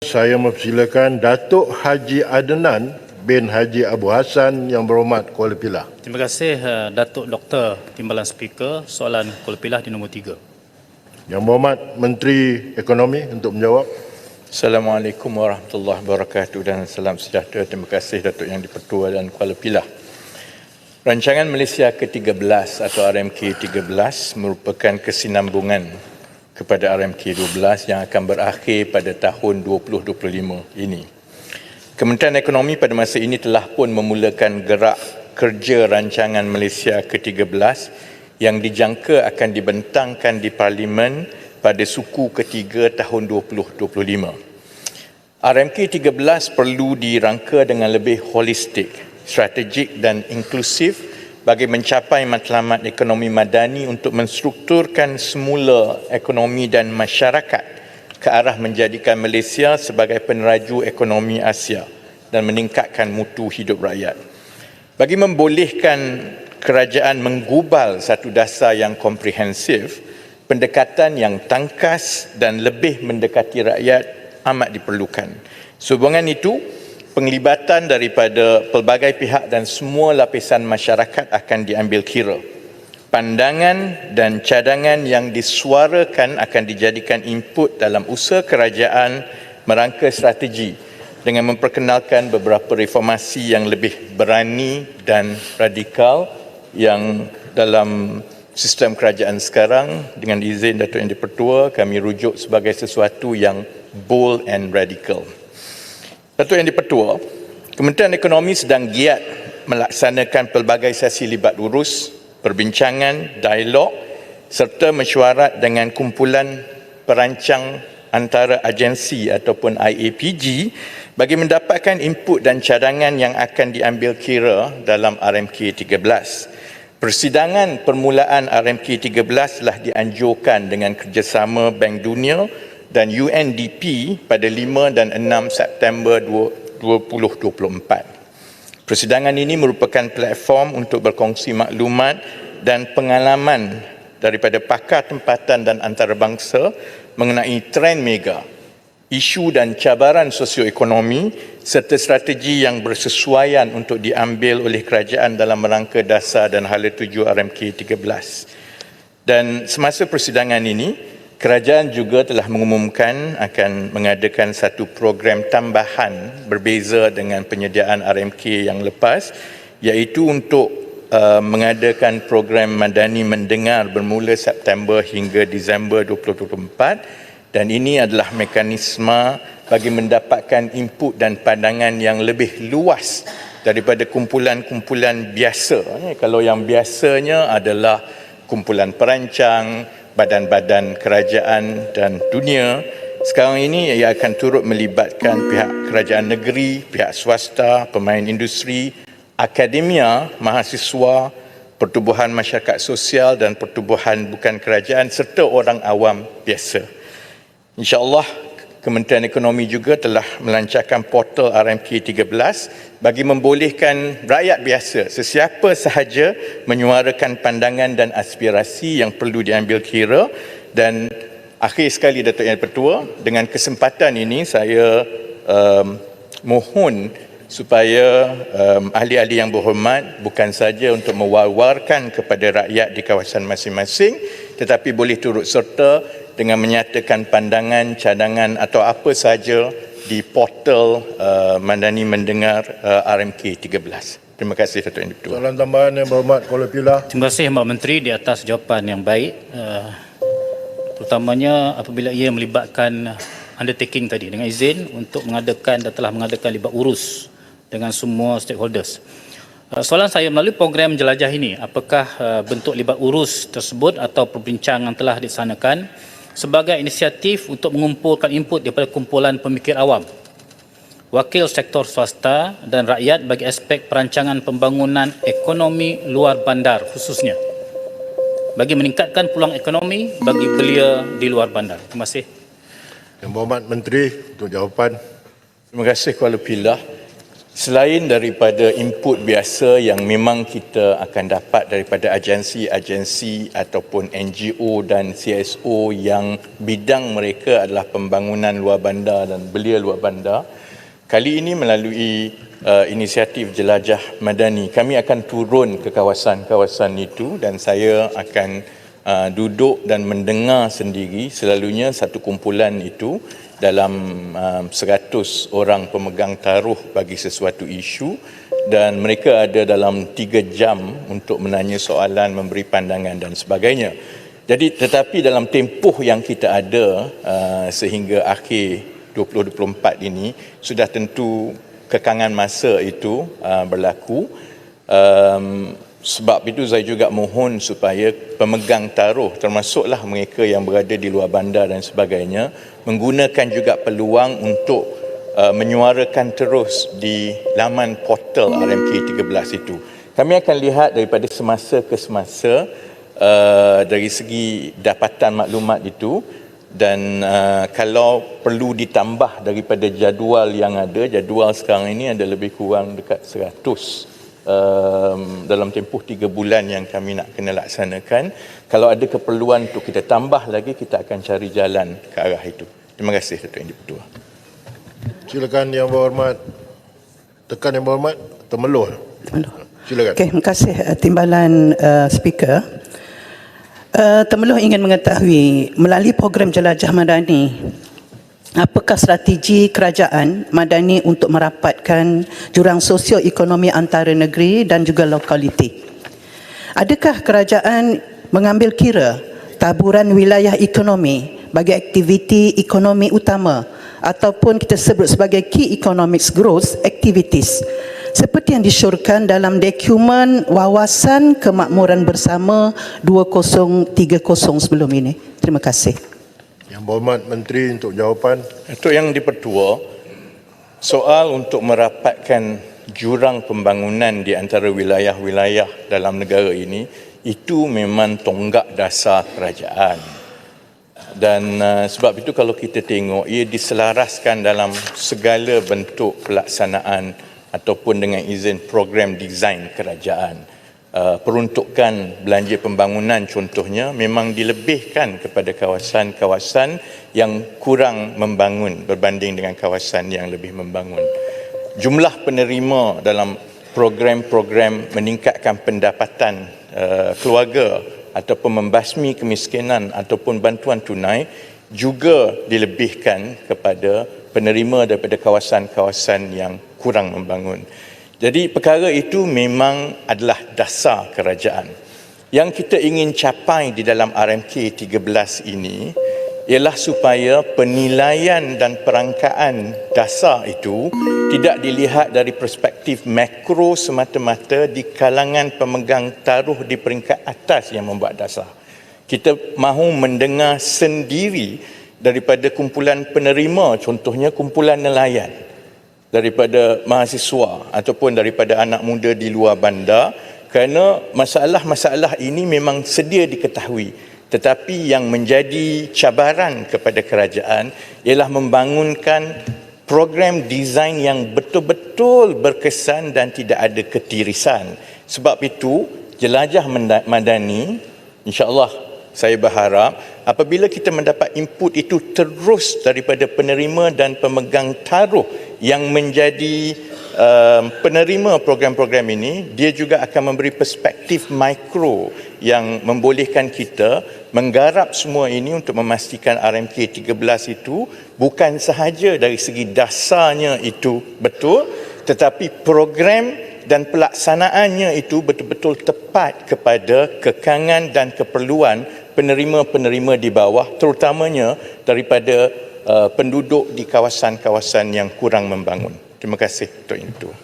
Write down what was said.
Saya mempersilakan Datuk Haji Adnan bin Haji Abu Hassan Yang Berhormat Kuala Pilah. Terima kasih Datuk Dr. Timbalan Speaker. Soalan Kuala Pilah di nombor 3. Yang Berhormat Menteri Ekonomi untuk menjawab. Assalamualaikum warahmatullahi wabarakatuh dan salam sejahtera. Terima kasih Datuk Yang di-Pertua dan Kuala Pilah. Rancangan Malaysia ke-13 atau RMK-13 merupakan kesinambungan kepada RMK-12 yang akan berakhir pada tahun 2025 ini. Kementerian Ekonomi pada masa ini telah pun memulakan gerak kerja rancangan Malaysia ke-13 yang dijangka akan dibentangkan di Parlimen pada suku ketiga tahun 2025. RMK-13 perlu dirangka dengan lebih holistik, strategik dan inklusif bagi mencapai matlamat ekonomi madani untuk menstrukturkan semula ekonomi dan masyarakat ke arah menjadikan Malaysia sebagai peneraju ekonomi Asia dan meningkatkan mutu hidup rakyat. Bagi membolehkan kerajaan menggubal satu dasar yang komprehensif, pendekatan yang tangkas dan lebih mendekati rakyat amat diperlukan. Sehubungan itu, penglibatan daripada pelbagai pihak dan semua lapisan masyarakat akan diambil kira. Pandangan dan cadangan yang disuarakan akan dijadikan input dalam usaha kerajaan merangka strategi dengan memperkenalkan beberapa reformasi yang lebih berani dan radikal yang dalam sistem kerajaan sekarang dengan izin Datuk Yang di-Pertua kami rujuk sebagai sesuatu yang bold and radical. Datuk Yang di-Pertua, Kementerian Ekonomi sedang giat melaksanakan pelbagai sesi libat urus, perbincangan, dialog serta mesyuarat dengan kumpulan perancang antara agensi ataupun IAPG bagi mendapatkan input dan cadangan yang akan diambil kira dalam RMK-13. Persidangan permulaan RMK-13 telah dianjurkan dengan kerjasama Bank Dunia dan UNDP pada 5 dan 6 September 2024. Persidangan ini merupakan platform untuk berkongsi maklumat dan pengalaman daripada pakar tempatan dan antarabangsa mengenai trend mega, isu dan cabaran sosioekonomi serta strategi yang bersesuaian untuk diambil oleh kerajaan dalam rangka dasar dan hala tuju RMK-13. Dan semasa persidangan ini, kerajaan juga telah mengumumkan akan mengadakan satu program tambahan berbeza dengan penyediaan RMK yang lepas, iaitu untuk mengadakan program Madani Mendengar bermula September hingga Disember 2024, dan ini adalah mekanisme bagi mendapatkan input dan pandangan yang lebih luas daripada kumpulan-kumpulan biasa. Kalau yang biasanya adalah kumpulan perancang, badan-badan kerajaan dan dunia, sekarang ini ia akan turut melibatkan pihak kerajaan negeri, pihak swasta, pemain industri, akademia, mahasiswa, pertubuhan masyarakat sosial dan pertubuhan bukan kerajaan serta orang awam biasa. InsyaAllah, Kementerian Ekonomi juga telah melancarkan portal RMK-13 bagi membolehkan rakyat biasa, sesiapa sahaja menyuarakan pandangan dan aspirasi yang perlu diambil kira. Dan akhir sekali Datuk Yang di-Pertua, dengan kesempatan ini saya mohon supaya ahli-ahli yang berhormat bukan saja untuk mewar-warkan kepada rakyat di kawasan masing-masing, tetapi boleh turut serta dengan menyatakan pandangan, cadangan atau apa saja di portal Madani Mendengar RMK-13. Terima kasih Datuk Yang di-Pertua. Soalan tambahan Yang Berhormat Kuala Pilah. Terima kasih Mbak Menteri di atas jawapan yang baik, terutamanya apabila ia melibatkan undertaking tadi dengan izin untuk mengadakan dan telah mengadakan libat urus dengan semua stakeholders. Soalan saya, melalui program jelajah ini, apakah bentuk libat urus tersebut atau perbincangan telah dilaksanakan sebagai inisiatif untuk mengumpulkan input daripada kumpulan pemikir awam, wakil sektor swasta dan rakyat bagi aspek perancangan pembangunan ekonomi luar bandar khususnya bagi meningkatkan peluang ekonomi bagi belia di luar bandar? Terima kasih. Yang Berhormat Menteri untuk jawapan. Terima kasih Kuala Pilah. Selain daripada input biasa yang memang kita akan dapat daripada agensi-agensi ataupun NGO dan CSO yang bidang mereka adalah pembangunan luar bandar dan belia luar bandar, kali ini melalui inisiatif Jelajah Madani, kami akan turun ke kawasan-kawasan itu dan saya akan duduk dan mendengar sendiri. Selalunya satu kumpulan itu dalam 100 orang pemegang taruh bagi sesuatu isu dan mereka ada dalam 3 jam untuk menanya soalan, memberi pandangan dan sebagainya. Jadi tetapi dalam tempoh yang kita ada sehingga akhir 2024 ini sudah tentu kekangan masa itu berlaku. Sebab itu saya juga mohon supaya pemegang taruh termasuklah mereka yang berada di luar bandar dan sebagainya menggunakan juga peluang untuk menyuarakan terus di laman portal RMK 13 itu. Kami akan lihat daripada semasa ke semasa dari segi dapatan maklumat itu dan kalau perlu ditambah daripada jadual yang ada, jadual sekarang ini ada lebih kurang dekat 100 dalam tempoh 3 bulan yang kami nak kena laksanakan. Kalau ada keperluan untuk kita tambah lagi, kita akan cari jalan ke arah itu. Terima kasih Datuk Yang di-Pertua. Silakan Yang Berhormat. Tekan Yang Berhormat. Temeluh. Silakan. Okey, terima kasih Timbalan Speaker. Temeluh ingin mengetahui melalui program Jelajah Madani, apakah strategi kerajaan Madani untuk merapatkan jurang sosio-ekonomi antara negeri dan juga lokaliti? Adakah kerajaan mengambil kira taburan wilayah ekonomi bagi aktiviti ekonomi utama ataupun kita sebut sebagai Key Economic Growth Activities seperti yang disyorkan dalam dokumen Wawasan Kemakmuran Bersama 2030 sebelum ini? Terima kasih. Yang Berhormat Menteri untuk jawapan. Datuk Yang di-Pertua, soal untuk merapatkan jurang pembangunan di antara wilayah-wilayah dalam negara ini, itu memang tonggak dasar kerajaan. Dan sebab itu kalau kita tengok, ia diselaraskan dalam segala bentuk pelaksanaan ataupun dengan izin program desain kerajaan. Peruntukan belanja pembangunan contohnya memang dilebihkan kepada kawasan-kawasan yang kurang membangun berbanding dengan kawasan yang lebih membangun. Jumlah penerima dalam program-program meningkatkan pendapatan keluarga ataupun membasmi kemiskinan ataupun bantuan tunai juga dilebihkan kepada penerima daripada kawasan-kawasan yang kurang membangun. Jadi perkara itu memang adalah dasar kerajaan. Yang kita ingin capai di dalam RMK 13 ini ialah supaya penilaian dan perangkaan dasar itu tidak dilihat dari perspektif makro semata-mata di kalangan pemegang taruh di peringkat atas yang membuat dasar. Kita mahu mendengar sendiri daripada kumpulan penerima, contohnya kumpulan nelayan, daripada mahasiswa ataupun daripada anak muda di luar bandar, kerana masalah-masalah ini memang sedia diketahui. Tetapi yang menjadi cabaran kepada kerajaan ialah membangunkan program desain yang betul-betul berkesan dan tidak ada ketirisan. Sebab itu, Jelajah Madani, insya-Allah saya berharap apabila kita mendapat input itu terus daripada penerima dan pemegang taruh yang menjadi penerima program-program ini, dia juga akan memberi perspektif mikro yang membolehkan kita menggarap semua ini untuk memastikan RMK 13 itu bukan sahaja dari segi dasarnya itu betul, tetapi program dan pelaksanaannya itu betul-betul tepat kepada kekangan dan keperluan penerima-penerima di bawah, terutamanya daripada penduduk di kawasan-kawasan yang kurang membangun. Terima kasih, Datuk Yang di-Pertua.